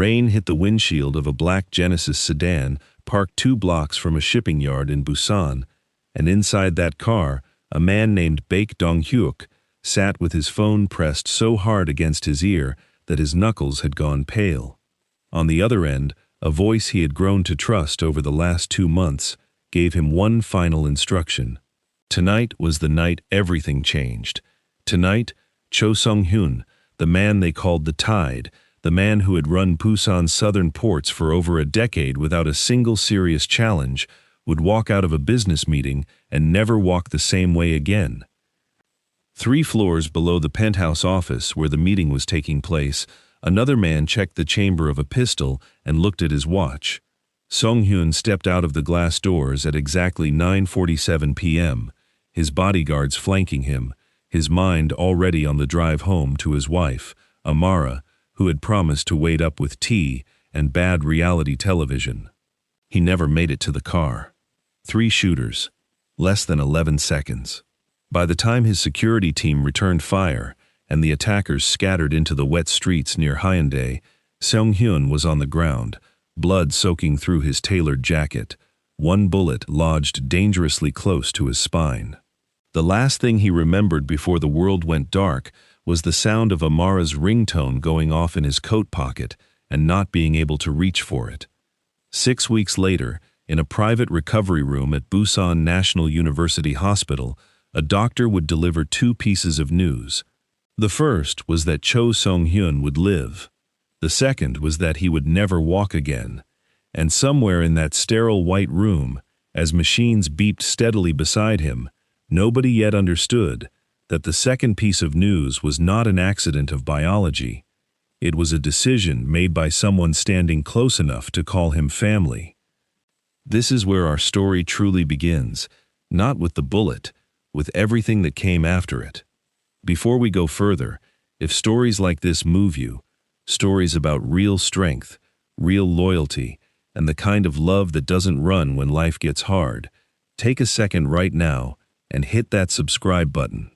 Rain hit the windshield of a black Genesis sedan parked 2 blocks from a shipping yard in Busan, and inside that car, a man named Baek Dong-hyuk sat with his phone pressed so hard against his ear that his knuckles had gone pale. On the other end, a voice he had grown to trust over the last 2 months gave him one final instruction. Tonight was the night everything changed. Tonight, Cho Seonghyun, the man they called the Tide, the man who had run Busan's southern ports for over a decade without a single serious challenge, would walk out of a business meeting and never walk the same way again. 3 floors below the penthouse office where the meeting was taking place, another man checked the chamber of a pistol and looked at his watch. Seonghyun stepped out of the glass doors at exactly 9:47 p.m., his bodyguards flanking him, his mind already on the drive home to his wife, Amara, who had promised to wait up with tea and bad reality television. He never made it to the car. 3 shooters. Less than 11 seconds. By the time his security team returned fire and the attackers scattered into the wet streets near Hyundai, Seonghyun was on the ground, blood soaking through his tailored jacket, 1 bullet lodged dangerously close to his spine. The last thing he remembered before the world went dark was the sound of Amara's ringtone going off in his coat pocket and not being able to reach for it. 6 weeks later, in a private recovery room at Busan National University Hospital, a doctor would deliver 2 pieces of news. The first was that Cho Seonghyun would live. The second was that he would never walk again. And somewhere in that sterile white room, as machines beeped steadily beside him, nobody yet understood that the second piece of news was not an accident of biology. It was a decision made by someone standing close enough to call him family. This is where our story truly begins, not with the bullet, with everything that came after it. Before we go further, if stories like this move you, stories about real strength, real loyalty, and the kind of love that doesn't run when life gets hard, take a second right now and hit that subscribe button.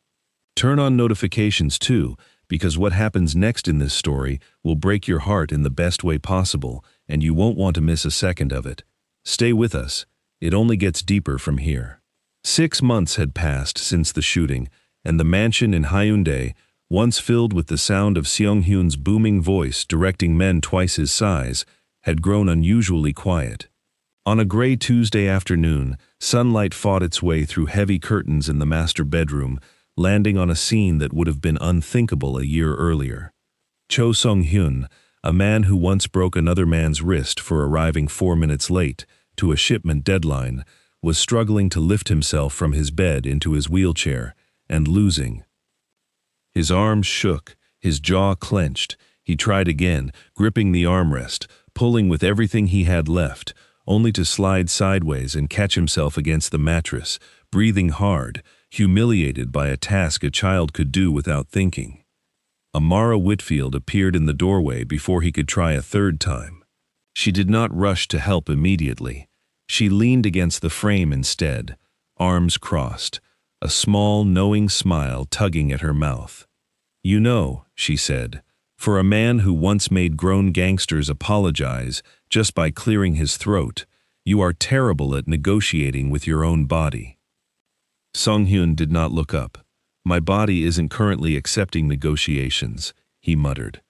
Turn on notifications too, because what happens next in this story will break your heart in the best way possible, and you won't want to miss a second of it. Stay with us. It only gets deeper from here. 6 months had passed since the shooting, and the mansion in Hyundai, once filled with the sound of Seonghyun's booming voice directing men twice his size, had grown unusually quiet. On a gray Tuesday afternoon, sunlight fought its way through heavy curtains in the master bedroom, landing on a scene that would have been unthinkable a year earlier. Cho Seonghyun, a man who once broke another man's wrist for arriving 4 minutes late to a shipment deadline, was struggling to lift himself from his bed into his wheelchair, and losing. His arms shook, his jaw clenched. He tried again, gripping the armrest, pulling with everything he had left, only to slide sideways and catch himself against the mattress, breathing hard, humiliated by a task a child could do without thinking. Amara Whitfield appeared in the doorway before he could try a 3rd time. She did not rush to help immediately. She leaned against the frame instead, arms crossed, a small, knowing smile tugging at her mouth. "You know," she said, "for a man who once made grown gangsters apologize just by clearing his throat, you are terrible at negotiating with your own body." Seonghyun did not look up. "My body isn't currently accepting negotiations," he muttered.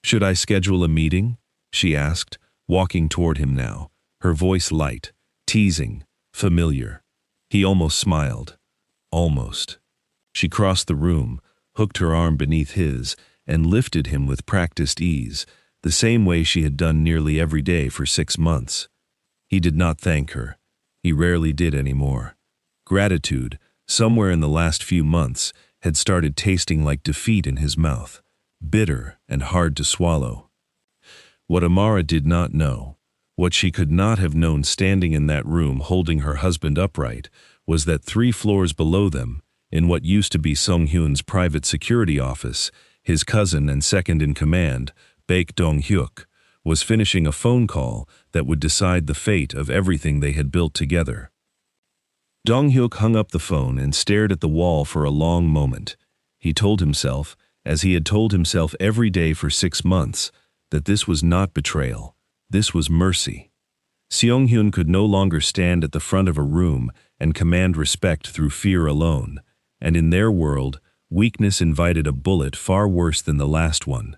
"Should I schedule a meeting?" she asked, walking toward him now, her voice light, teasing, familiar. He almost smiled. Almost. She crossed the room, hooked her arm beneath his, and lifted him with practiced ease, the same way she had done nearly every day for 6 months. He did not thank her. He rarely did anymore. Gratitude, somewhere in the last few months, had started tasting like defeat in his mouth, bitter and hard to swallow. What Amara did not know, what she could not have known standing in that room holding her husband upright, was that 3 floors below them, in what used to be Seonghyun's private security office, his cousin and second-in-command, Baek Dong-hyuk, was finishing a phone call that would decide the fate of everything they had built together. Dong-hyuk hung up the phone and stared at the wall for a long moment. He told himself, as he had told himself every day for 6 months, that this was not betrayal, this was mercy. Seonghyun could no longer stand at the front of a room and command respect through fear alone, and in their world, weakness invited a bullet far worse than the last one.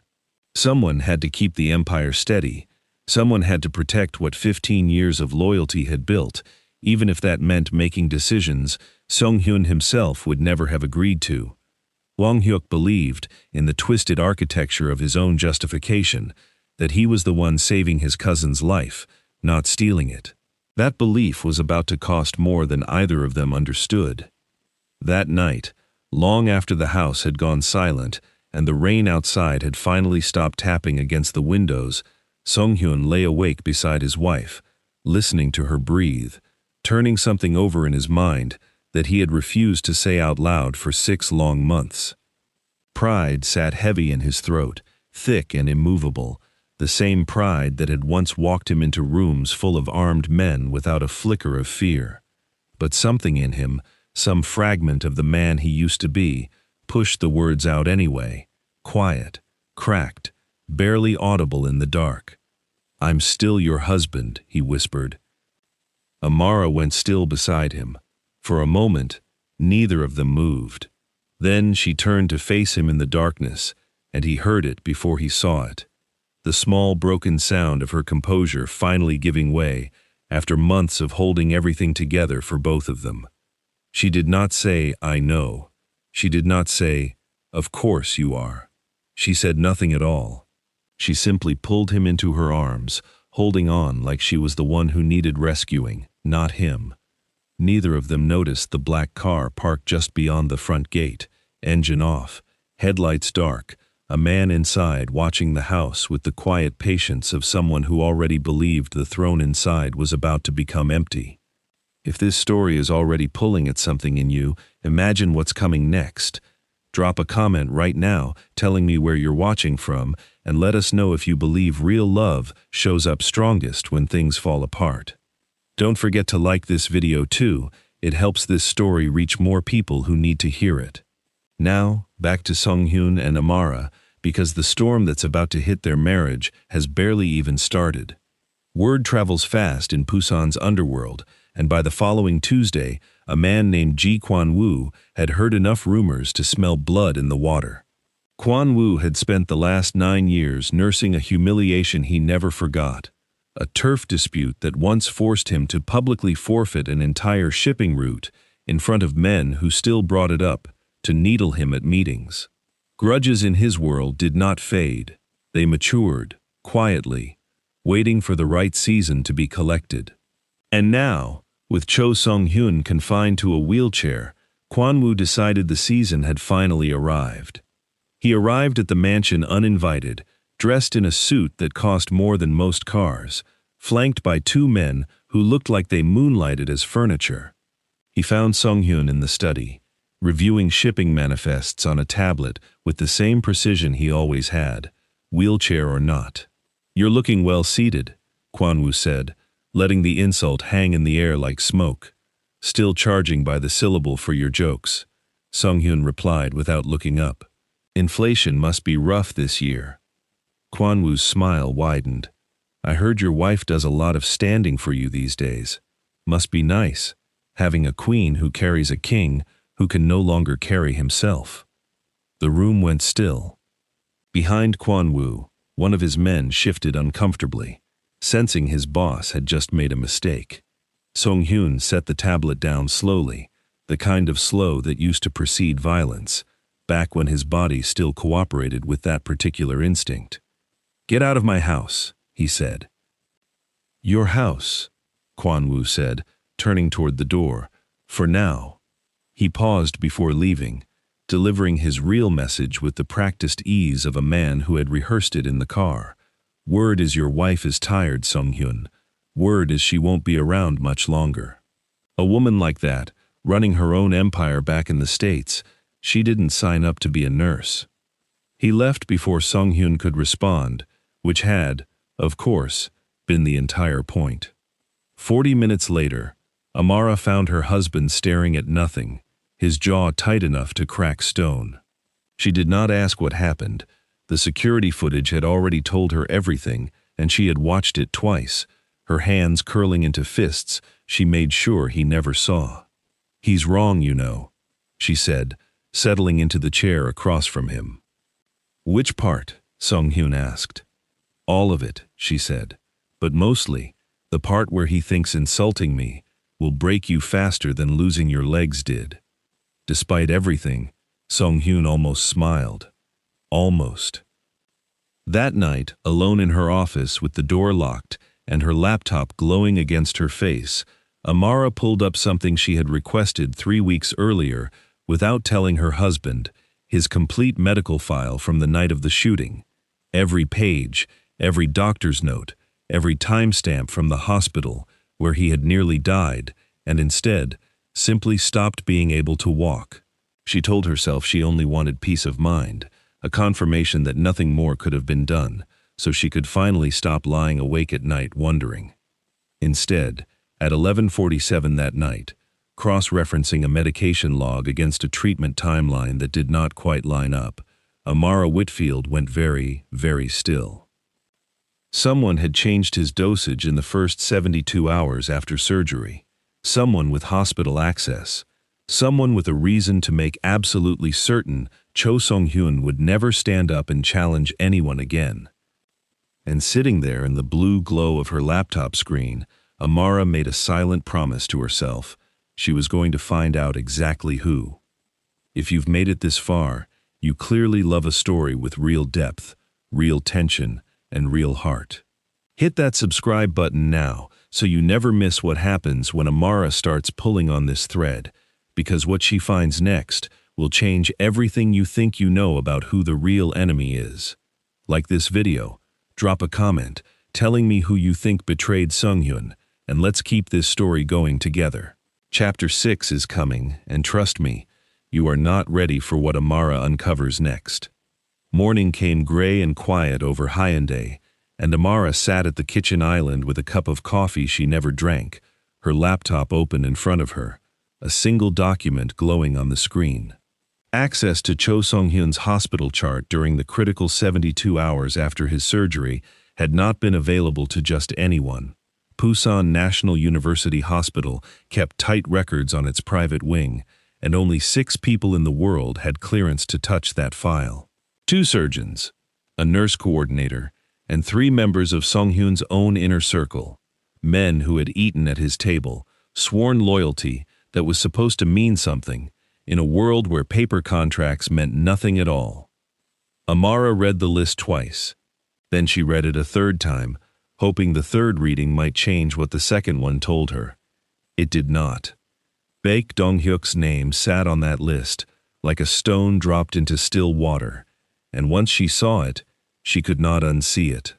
Someone had to keep the empire steady. Someone had to protect what 15 years of loyalty had built, even if that meant making decisions Seonghyun himself would never have agreed to. Wang Hyuk believed, in the twisted architecture of his own justification, that he was the one saving his cousin's life, not stealing it. That belief was about to cost more than either of them understood. That night, long after the house had gone silent and the rain outside had finally stopped tapping against the windows, Seonghyun lay awake beside his wife, listening to her breathe, turning something over in his mind that he had refused to say out loud for 6 long months. Pride sat heavy in his throat, thick and immovable, the same pride that had once walked him into rooms full of armed men without a flicker of fear. But something in him, some fragment of the man he used to be, pushed the words out anyway, quiet, cracked, barely audible in the dark. "I'm still your husband," he whispered. Amara went still beside him. For a moment, neither of them moved. Then she turned to face him in the darkness, and he heard it before he saw it. The small broken sound of her composure finally giving way after months of holding everything together for both of them. She did not say, "I know." She did not say, "Of course you are." She said nothing at all. She simply pulled him into her arms, holding on like she was the one who needed rescuing, not him. Neither of them noticed the black car parked just beyond the front gate, engine off, headlights dark, a man inside watching the house with the quiet patience of someone who already believed the throne inside was about to become empty. If this story is already pulling at something in you, imagine what's coming next. Drop a comment right now telling me where you're watching from, and let us know if you believe real love shows up strongest when things fall apart. Don't forget to like this video too. It helps this story reach more people who need to hear it. Now, back to Seonghyun and Amara, because the storm that's about to hit their marriage has barely even started. Word travels fast in Busan's underworld, and by the following Tuesday, a man named Ji Kwan-woo had heard enough rumors to smell blood in the water. Kwan-woo had spent the last 9 years nursing a humiliation he never forgot. A turf dispute that once forced him to publicly forfeit an entire shipping route in front of men who still brought it up to needle him at meetings. Grudges in his world did not fade. They matured, quietly, waiting for the right season to be collected. And now, with Cho Seonghyun confined to a wheelchair, Kwan-woo decided the season had finally arrived. He arrived at the mansion uninvited, dressed in a suit that cost more than most cars, flanked by 2 men who looked like they moonlighted as furniture. He found Seonghyun in the study, reviewing shipping manifests on a tablet with the same precision he always had, wheelchair or not. "You're looking well seated," Kwan-woo said, letting the insult hang in the air like smoke. "Still charging by the syllable for your jokes," Seonghyun replied without looking up. "Inflation must be rough this year." Kwan-woo's smile widened. "I heard your wife does a lot of standing for you these days. Must be nice, having a queen who carries a king who can no longer carry himself." The room went still. Behind Kwan-woo, one of his men shifted uncomfortably, sensing his boss had just made a mistake. Seonghyun set the tablet down slowly, the kind of slow that used to precede violence, back when his body still cooperated with that particular instinct. "Get out of my house," he said. "Your house," Kwan-woo said, turning toward the door. "For now." He paused before leaving, delivering his real message with the practiced ease of a man who had rehearsed it in the car. "Word is your wife is tired, Seonghyun. Word is she won't be around much longer." A woman like that, running her own empire back in the States, she didn't sign up to be a nurse. He left before Seonghyun could respond, which had, of course, been the entire point. 40 minutes later, Amara found her husband staring at nothing, his jaw tight enough to crack stone. She did not ask what happened, The security footage had already told her everything, and she had watched it twice. Her hands curling into fists, she made sure he never saw. "He's wrong, you know," she said, settling into the chair across from him. "Which part?" Seonghyun asked. "All of it," she said, "but mostly the part where he thinks insulting me will break you faster than losing your legs did." Despite everything, Seonghyun almost smiled. Almost. That night, alone in her office with the door locked and her laptop glowing against her face, Amara pulled up something she had requested 3 weeks earlier without telling her husband, his complete medical file from the night of the shooting. Every page, every doctor's note, every timestamp from the hospital where he had nearly died, and instead, simply stopped being able to walk. She told herself she only wanted peace of mind, a confirmation that nothing more could have been done, so she could finally stop lying awake at night wondering. Instead, at 11:47 that night, cross-referencing a medication log against a treatment timeline that did not quite line up, Amara Whitfield went very, very still. Someone had changed his dosage in the first 72 hours after surgery. Someone with hospital access. Someone with a reason to make absolutely certain Cho Seonghyun would never stand up and challenge anyone again. And sitting there in the blue glow of her laptop screen, Amara made a silent promise to herself. She was going to find out exactly who. If you've made it this far, you clearly love a story with real depth, real tension, and real heart. Hit that subscribe button now so you never miss what happens when Amara starts pulling on this thread, because what she finds next will change everything you think you know about who the real enemy is. Like this video, drop a comment telling me who you think betrayed Seonghyun, and let's keep this story going together. Chapter 6 is coming, and trust me, you are not ready for what Amara uncovers next. Morning came gray and quiet over Hyundai, and Amara sat at the kitchen island with a cup of coffee she never drank, her laptop open in front of her, a single document glowing on the screen. Access to Cho Seonghyun's hospital chart during the critical 72 hours after his surgery had not been available to just anyone. Busan National University Hospital kept tight records on its private wing, and only 6 people in the world had clearance to touch that file. 2 surgeons, a nurse coordinator, and 3 members of Seonghyun's own inner circle, men who had eaten at his table, sworn loyalty that was supposed to mean something, in a world where paper contracts meant nothing at all. Amara read the list twice. Then she read it a third time, hoping the third reading might change what the second one told her. It did not. Baek Dong-hyuk's name sat on that list, like a stone dropped into still water, and once she saw it, she could not unsee it.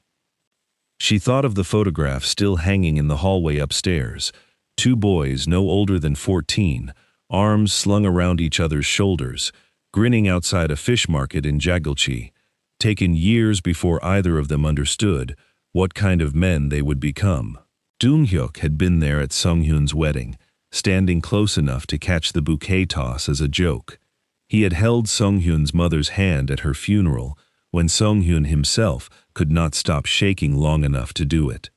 She thought of the photograph still hanging in the hallway upstairs, 2 boys no older than 14, arms slung around each other's shoulders, grinning outside a fish market in Jagalchi, taken years before either of them understood what kind of men they would become. Dong-hyuk had been there at Seonghyun's wedding, standing close enough to catch the bouquet toss as a joke. He had held Seonghyun's mother's hand at her funeral when Seonghyun himself could not stop shaking long enough to do it.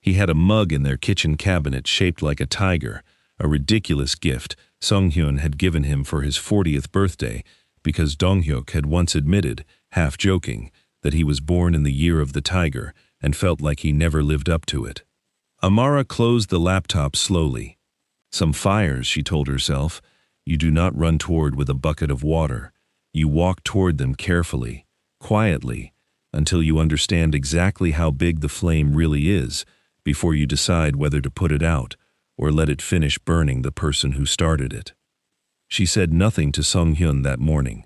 He had a mug in their kitchen cabinet shaped like a tiger, a ridiculous gift Seonghyun had given him for his 40th birthday because Dong-hyuk had once admitted, half joking, that he was born in the year of the tiger and felt like he never lived up to it. Amara closed the laptop slowly. Some fires, she told herself, you do not run toward with a bucket of water. You walk toward them carefully, quietly, until you understand exactly how big the flame really is before you decide whether to put it out or let it finish burning the person who started it. She said nothing to Seonghyun that morning,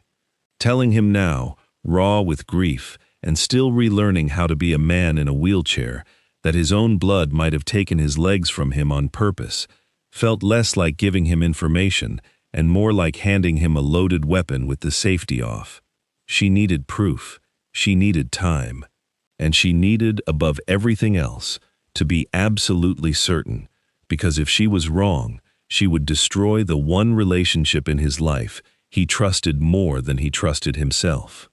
telling him now, raw with grief and still relearning how to be a man in a wheelchair, that his own blood might have taken his legs from him on purpose, felt less like giving him information and more like handing him a loaded weapon with the safety off. She needed proof, she needed time, and she needed, above everything else, to be absolutely certain, because if she was wrong, she would destroy the one relationship in his life he trusted more than he trusted himself.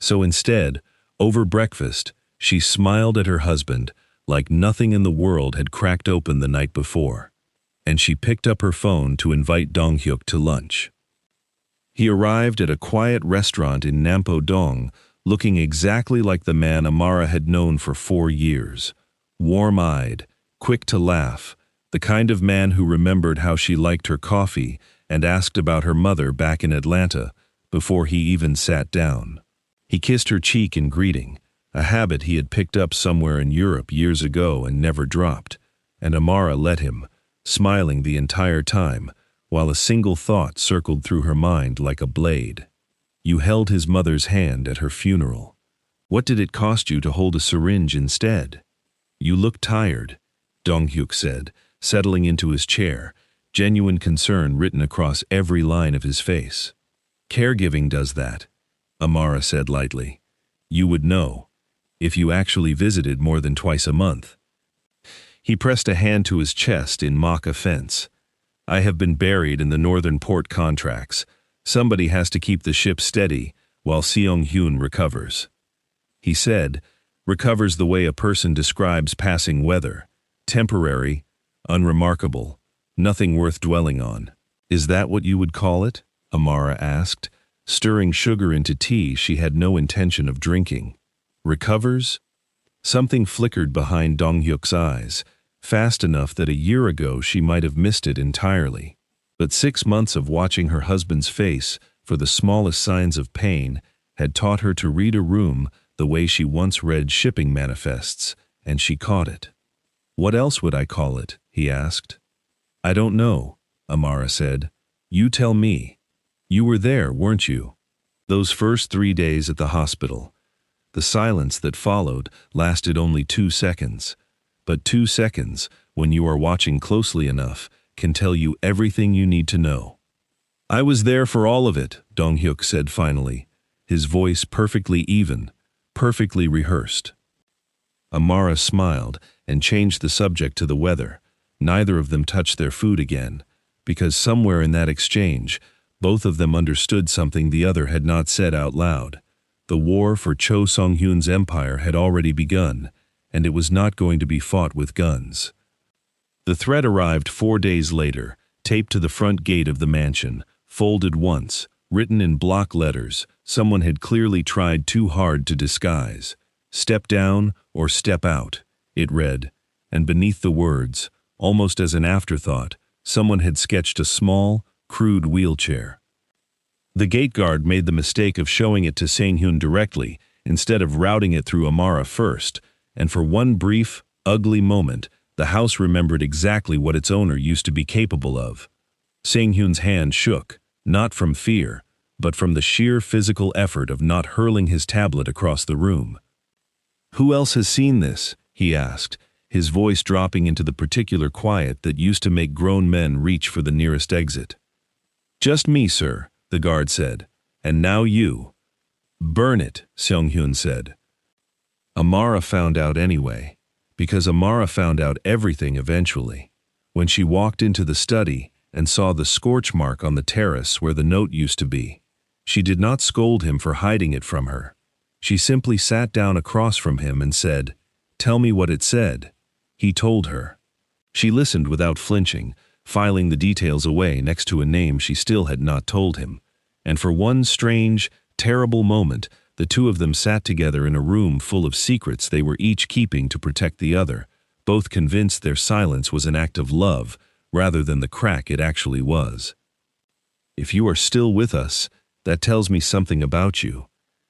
So instead, over breakfast, she smiled at her husband like nothing in the world had cracked open the night before, and she picked up her phone to invite Dong-hyuk to lunch. He arrived at a quiet restaurant in Nampo-dong, looking exactly like the man Amara had known for 4 years. Warm-eyed, quick to laugh, the kind of man who remembered how she liked her coffee and asked about her mother back in Atlanta before he even sat down. He kissed her cheek in greeting, a habit he had picked up somewhere in Europe years ago and never dropped, and Amara let him, smiling the entire time, while a single thought circled through her mind like a blade. You held his mother's hand at her funeral. What did it cost you to hold a syringe instead? You look tired, Dong-hyuk said, settling into his chair, genuine concern written across every line of his face. Caregiving does that, Amara said lightly. You would know, if you actually visited more than twice a month. He pressed a hand to his chest in mock offense. I have been buried in the northern port contracts. Somebody has to keep the ship steady while Seonghyun recovers. He said, recovers the way a person describes passing weather. Temporary, unremarkable, nothing worth dwelling on. Is that what you would call it? Amara asked, stirring sugar into tea she had no intention of drinking. Recovers? Something flickered behind Dong-hyuk's eyes, fast enough that a year ago she might have missed it entirely. But 6 months of watching her husband's face for the smallest signs of pain had taught her to read a room the way she once read shipping manifests, and she caught it. What else would I call it? He asked. I don't know, Amara said. You tell me. You were there, weren't you? Those first 3 days at the hospital. The silence that followed lasted only 2 seconds. But 2 seconds, when you are watching closely enough, can tell you everything you need to know. I was there for all of it, Dong-hyuk said finally, his voice perfectly even, perfectly rehearsed. Amara smiled and changed the subject to the weather. Neither of them touched their food again, because somewhere in that exchange, both of them understood something the other had not said out loud. The war for Cho Seonghyun's empire had already begun, and it was not going to be fought with guns. The threat arrived 4 days later, taped to the front gate of the mansion, folded once, written in block letters someone had clearly tried too hard to disguise. Step down or step out, it read, and beneath the words, almost as an afterthought, someone had sketched a small, crude wheelchair. The gate guard made the mistake of showing it to Seonghyun directly, instead of routing it through Amara first, and for one brief, ugly moment, the house remembered exactly what its owner used to be capable of. Seonghyun's hand shook, not from fear, but from the sheer physical effort of not hurling his tablet across the room. Who else has seen this? He asked, his voice dropping into the particular quiet that used to make grown men reach for the nearest exit. Just me, sir, the guard said. And now you. Burn it, Seonghyun said. Amara found out anyway, because Amara found out everything eventually. When she walked into the study and saw the scorch mark on the terrace where the note used to be, she did not scold him for hiding it from her. She simply sat down across from him and said, "Tell me what it said." He told her. She listened without flinching, filing the details away next to a name she still had not told him. And for one strange, terrible moment, the two of them sat together in a room full of secrets they were each keeping to protect the other, both convinced their silence was an act of love rather than the crack it actually was. If you are still with us, that tells me something about you,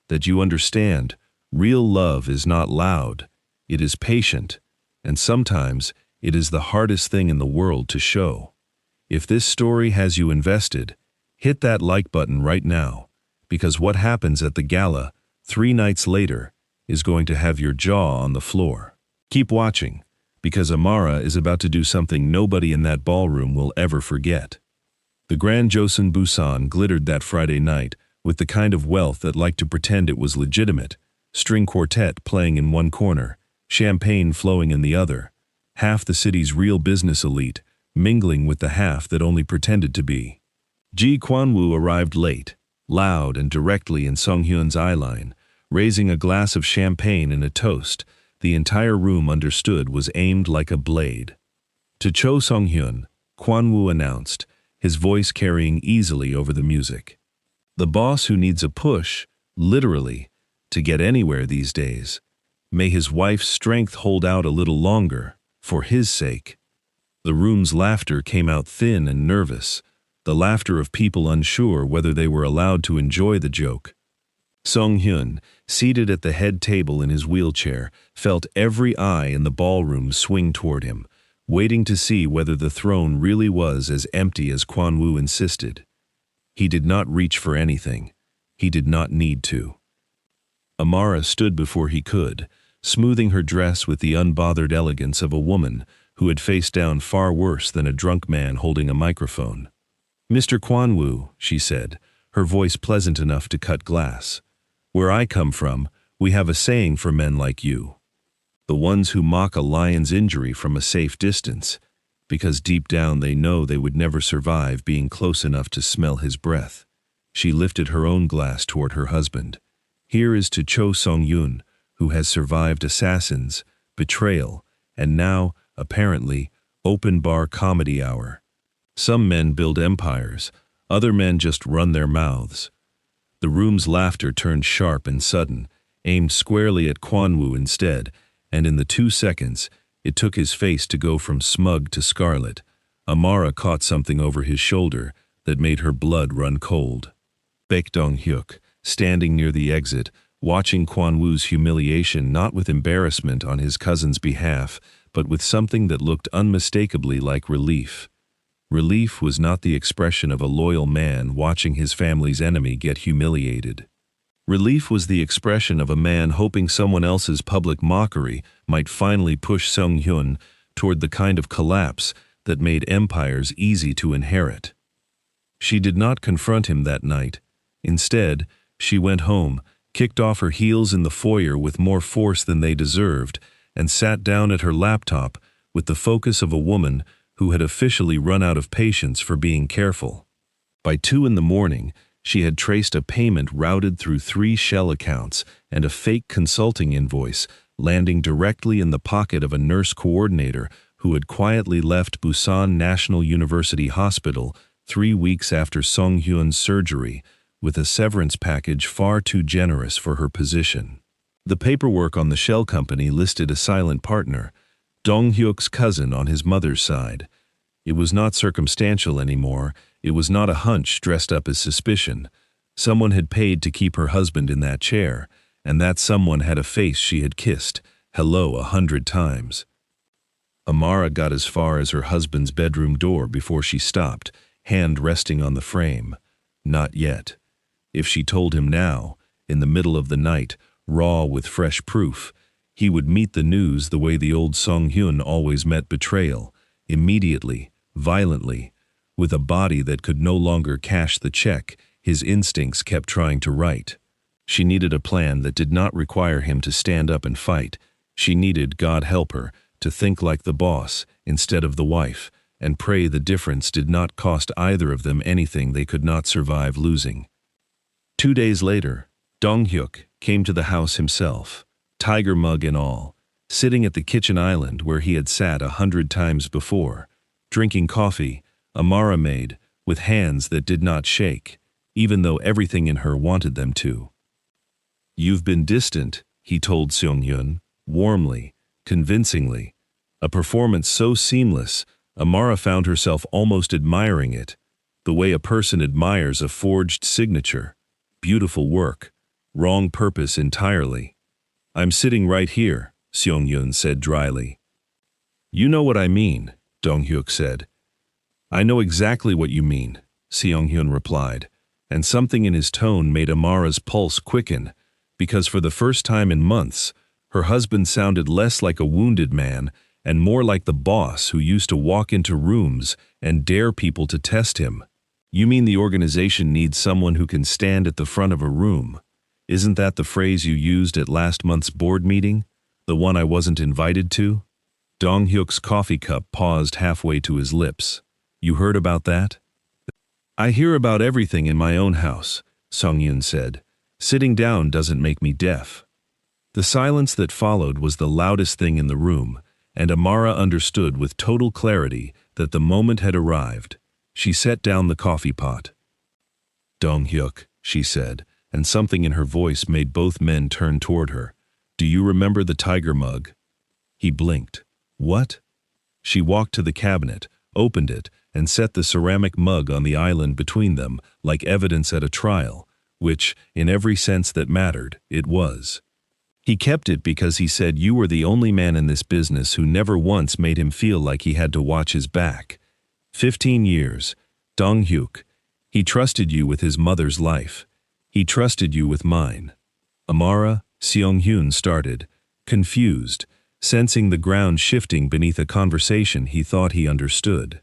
that you understand real love is not loud, it is patient, and sometimes it is the hardest thing in the world to show. If this story has you invested, hit that like button right now, because what happens at the gala 3 nights later is going to have your jaw on the floor. Keep watching, because Amara is about to do something nobody in that ballroom will ever forget. The Grand Joseon Busan glittered that Friday night with the kind of wealth that liked to pretend it was legitimate, string quartet playing in one corner, champagne flowing in the other, half the city's real business elite mingling with the half that only pretended to be. Ji Kwan-woo arrived late, loud and directly in Seonghyun's eyeline, Raising a glass of champagne in a toast, the entire room understood was aimed like a blade. To Cho Seonghyun, Kwan-woo announced, his voice carrying easily over the music. The boss who needs a push, literally, to get anywhere these days. May his wife's strength hold out a little longer, for his sake. The room's laughter came out thin and nervous, the laughter of people unsure whether they were allowed to enjoy the joke. Seonghyun, seated at the head table in his wheelchair, felt every eye in the ballroom swing toward him, waiting to see whether the throne really was as empty as Kwan-woo insisted. He did not reach for anything. He did not need to. Amara stood before he could, smoothing her dress with the unbothered elegance of a woman who had faced down far worse than a drunk man holding a microphone. "Mr. Kwan-woo," she said, her voice pleasant enough to cut glass. "Where I come from, we have a saying for men like you. The ones who mock a lion's injury from a safe distance, because deep down they know they would never survive being close enough to smell his breath." She lifted her own glass toward her husband. "Here is to Cho Seonghyun, who has survived assassins, betrayal, and now, apparently, open-bar comedy hour. Some men build empires, other men just run their mouths." The room's laughter turned sharp and sudden, aimed squarely at Kwan-woo instead, and in the 2 seconds, it took his face to go from smug to scarlet. Amara caught something over his shoulder that made her blood run cold. Baek Dong-hyuk, standing near the exit, watching Kwan-woo's humiliation not with embarrassment on his cousin's behalf, but with something that looked unmistakably like relief. Relief was not the expression of a loyal man watching his family's enemy get humiliated. Relief was the expression of a man hoping someone else's public mockery might finally push Seonghyun toward the kind of collapse that made empires easy to inherit. She did not confront him that night. Instead, she went home, kicked off her heels in the foyer with more force than they deserved, and sat down at her laptop with the focus of a woman who had officially run out of patience for being careful. By 2 in the morning, she had traced a payment routed through 3 shell accounts and a fake consulting invoice landing directly in the pocket of a nurse coordinator who had quietly left Busan National University Hospital 3 weeks after Seonghyun's surgery, with a severance package far too generous for her position. The paperwork on the shell company listed a silent partner, Dong-hyuk's cousin on his mother's side. It was not circumstantial anymore. It was not a hunch dressed up as suspicion. Someone had paid to keep her husband in that chair, and that someone had a face she had kissed, hello 100 times. Amara got as far as her husband's bedroom door before she stopped, hand resting on the frame. Not yet. If she told him now, in the middle of the night, raw with fresh proof, he would meet the news the way the old Seonghyun always met betrayal, immediately, violently, with a body that could no longer cash the check his instincts kept trying to write. She needed a plan that did not require him to stand up and fight. She needed, God help her, to think like the boss instead of the wife, and pray the difference did not cost either of them anything they could not survive losing. 2 days later, Dong-hyuk came to the house himself, tiger mug and all, sitting at the kitchen island where he had sat 100 times before, drinking coffee, Amara made, with hands that did not shake, even though everything in her wanted them to. "You've been distant," he told Seonghyun, warmly, convincingly. A performance so seamless, Amara found herself almost admiring it, the way a person admires a forged signature. Beautiful work, wrong purpose entirely. "I'm sitting right here," Seonghyun said dryly. "You know what I mean," Dong-hyuk said. "I know exactly what you mean," Seonghyun replied, and something in his tone made Amara's pulse quicken, because for the first time in months, her husband sounded less like a wounded man and more like the boss who used to walk into rooms and dare people to test him. "You mean the organization needs someone who can stand at the front of a room? Isn't that the phrase you used at last month's board meeting? The one I wasn't invited to?" Dong-hyuk's coffee cup paused halfway to his lips. "You heard about that?" "I hear about everything in my own house," Seonghyun said, Sitting down doesn't make me deaf." The silence that followed was the loudest thing in the room, and Amara understood with total clarity that the moment had arrived. She set down the coffee pot. "Dong-hyuk," she said, and something in her voice made both men turn toward her. "Do you remember the tiger mug?" He blinked. "What?" She walked to the cabinet, opened it, and set the ceramic mug on the island between them, like evidence at a trial, which, in every sense that mattered, it was. He kept it because he said you were the only man in this business who never once made him feel like he had to watch his back. 15 years. Dong-hyuk. He trusted you with his mother's life. He trusted you with mine. Amara, Seonghyun started, confused, sensing the ground shifting beneath a conversation he thought he understood.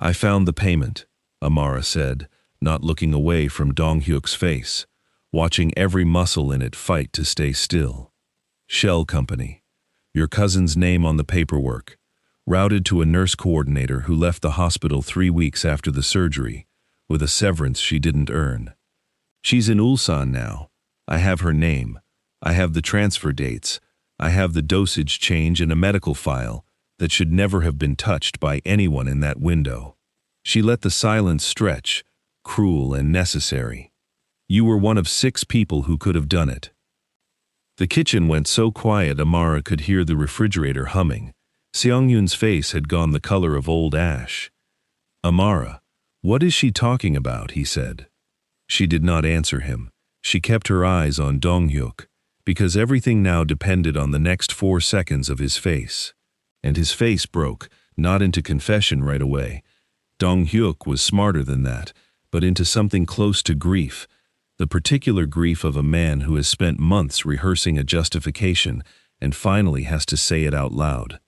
"I found the payment," Amara said, not looking away from Dong-hyuk's face, watching every muscle in it fight to stay still. "Shell Company. Your cousin's name on the paperwork. Routed to a nurse coordinator who left the hospital 3 weeks after the surgery, with a severance she didn't earn. She's in Ulsan now. I have her name. I have the transfer dates. I have the dosage change in a medical file that should never have been touched by anyone in that window." She let the silence stretch, cruel and necessary. "You were one of 6 people who could have done it." The kitchen went so quiet Amara could hear the refrigerator humming. Seonghyun's face had gone the color of old ash. "Amara, what is she talking about?" he said. She did not answer him. She kept her eyes on Dong-hyuk, because everything now depended on the next 4 seconds of his face. And his face broke, not into confession right away. Dong-hyuk was smarter than that, but into something close to grief, the particular grief of a man who has spent months rehearsing a justification and finally has to say it out loud.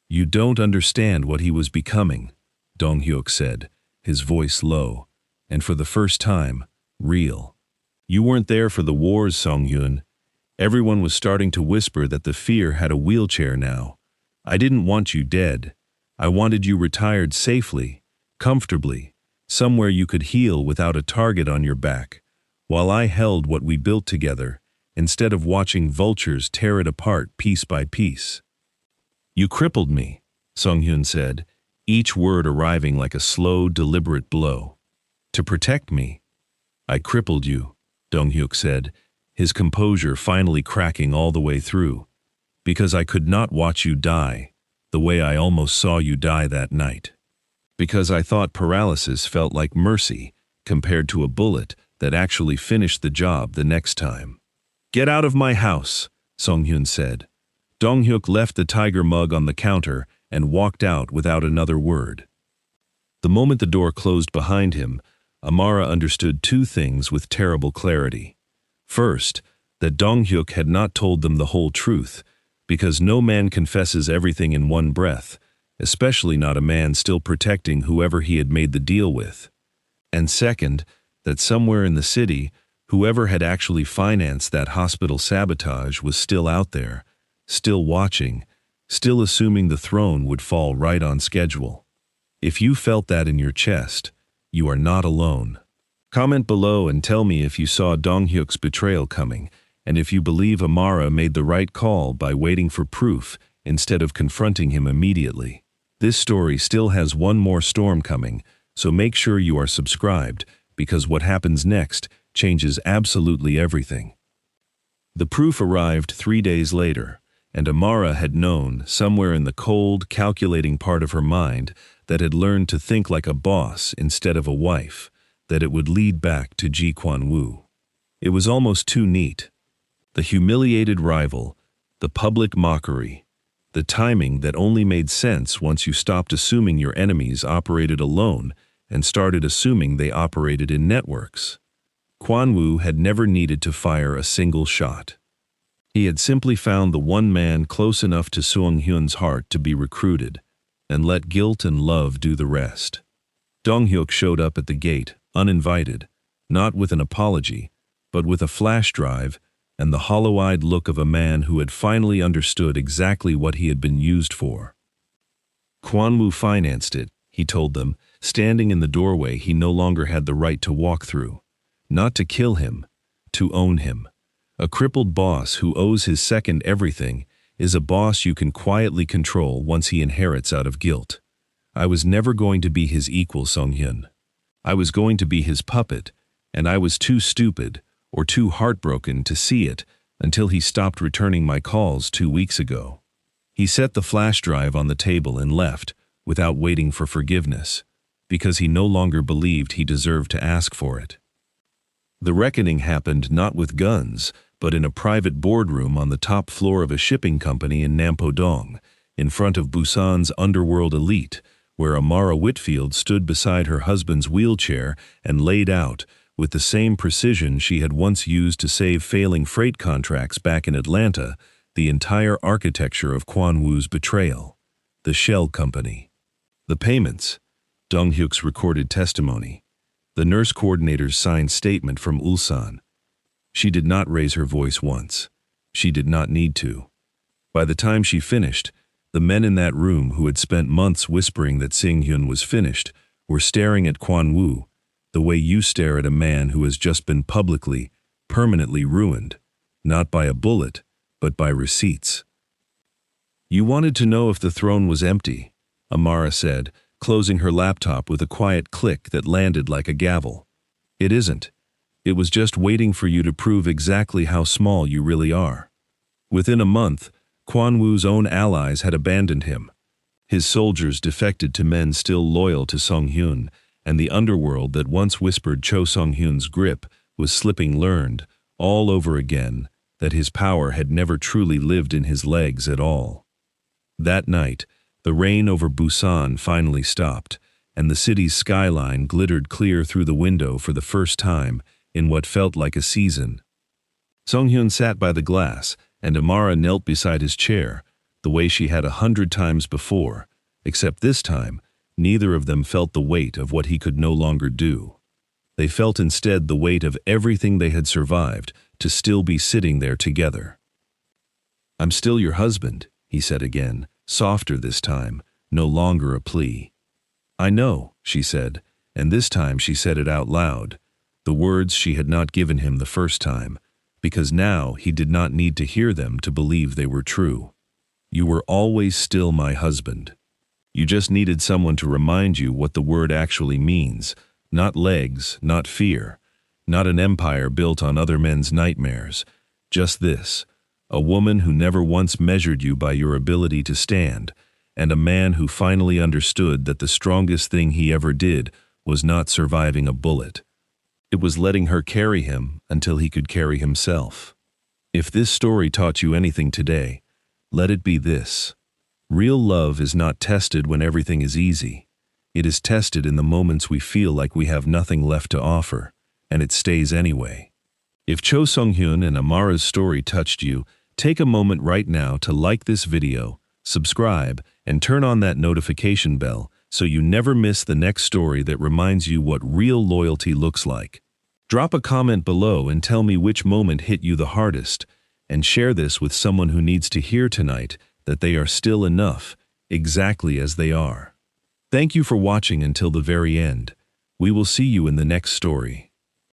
"You don't understand what he was becoming," Dong-hyuk said, his voice low, and for the first time, real. "You weren't there for the wars, Seonghyun. Everyone was starting to whisper that the fear had a wheelchair now. I didn't want you dead. I wanted you retired safely, comfortably, somewhere you could heal without a target on your back, while I held what we built together, instead of watching vultures tear it apart piece by piece." "You crippled me," Seonghyun said, each word arriving like a slow, deliberate blow. "To protect me." "I crippled you," Dong-hyuk said, his composure finally cracking all the way through, "because I could not watch you die, the way I almost saw you die that night. Because I thought paralysis felt like mercy compared to a bullet that actually finished the job the next time." "Get out of my house," Seonghyun said. Dong-hyuk left the tiger mug on the counter and walked out without another word. The moment the door closed behind him, Amara understood 2 things with terrible clarity. First, that Dong-hyuk had not told them the whole truth, because no man confesses everything in one breath, especially not a man still protecting whoever he had made the deal with. And second, that somewhere in the city, whoever had actually financed that hospital sabotage was still out there, still watching, still assuming the throne would fall right on schedule. If you felt that in your chest, you are not alone. Comment below and tell me if you saw Dong-hyuk's betrayal coming, and if you believe Amara made the right call by waiting for proof instead of confronting him immediately. This story still has one more storm coming, so make sure you are subscribed, because what happens next changes absolutely everything. The proof arrived 3 days later, and Amara had known, somewhere in the cold, calculating part of her mind, that had learned to think like a boss instead of a wife, that it would lead back to Ji Kwan-woo. It was almost too neat. The humiliated rival, the public mockery, the timing that only made sense once you stopped assuming your enemies operated alone and started assuming they operated in networks. Kwan-woo had never needed to fire a single shot. He had simply found the one man close enough to Seonghyun's heart to be recruited, and let guilt and love do the rest. Dong-hyuk showed up at the gate, uninvited, not with an apology, but with a flash drive and the hollow-eyed look of a man who had finally understood exactly what he had been used for. Kwan-woo financed it, he told them, standing in the doorway he no longer had the right to walk through. Not to kill him, to own him. A crippled boss who owes his second everything is a boss you can quietly control once he inherits out of guilt. I was never going to be his equal, Seonghyun. I was going to be his puppet, and I was too stupid or too heartbroken to see it until he stopped returning my calls 2 weeks ago. He set the flash drive on the table and left without waiting for forgiveness, because he no longer believed he deserved to ask for it. The reckoning happened not with guns, but in a private boardroom on the top floor of a shipping company in Nampodong, in front of Busan's underworld elite, where Amara Whitfield stood beside her husband's wheelchair and laid out, with the same precision she had once used to save failing freight contracts back in Atlanta, the entire architecture of Kwon-woo's Betrayal, the shell company. The payments, Dong-hyuk's recorded testimony, the nurse coordinator's signed statement from Ulsan. She did not raise her voice once. She did not need to. By the time she finished, the men in that room who had spent months whispering that Seonghyun was finished were staring at Kwon-woo the way you stare at a man who has just been publicly, permanently ruined, not by a bullet, but by receipts. "You wanted to know if the throne was empty," Amara said, closing her laptop with a quiet click that landed like a gavel. "It isn't. It was just waiting for you to prove exactly how small you really are." Within a month, Kwon-woo's own allies had abandoned him. His soldiers defected to men still loyal to Seonghyun, and the underworld that once whispered Cho Seonghyun's grip was slipping learned, all over again, that his power had never truly lived in his legs at all. That night, the rain over Busan finally stopped, and the city's skyline glittered clear through the window for the first time in what felt like a season. Seonghyun sat by the glass, and Amara knelt beside his chair, the way she had 100 times before, except this time, neither of them felt the weight of what he could no longer do. They felt instead the weight of everything they had survived to still be sitting there together. "I'm still your husband," he said again, softer this time, no longer a plea. "I know," she said, and this time she said it out loud, the words she had not given him the first time, because now he did not need to hear them to believe they were true. "You were always still my husband. You just needed someone to remind you what the word actually means, not legs, not fear, not an empire built on other men's nightmares, just this, a woman who never once measured you by your ability to stand, and a man who finally understood that the strongest thing he ever did was not surviving a bullet. It was letting her carry him until he could carry himself. If this story taught you anything today, let it be this. Real love is not tested when everything is easy. It is tested in the moments we feel like we have nothing left to offer, and it stays anyway." If Cho Seonghyun and Amara's story touched you, take a moment right now to like this video, subscribe, and turn on that notification bell so you never miss the next story that reminds you what real loyalty looks like. Drop a comment below and tell me which moment hit you the hardest, and share this with someone who needs to hear tonight that they are still enough, exactly as they are. Thank you for watching until the very end. We will see you in the next story.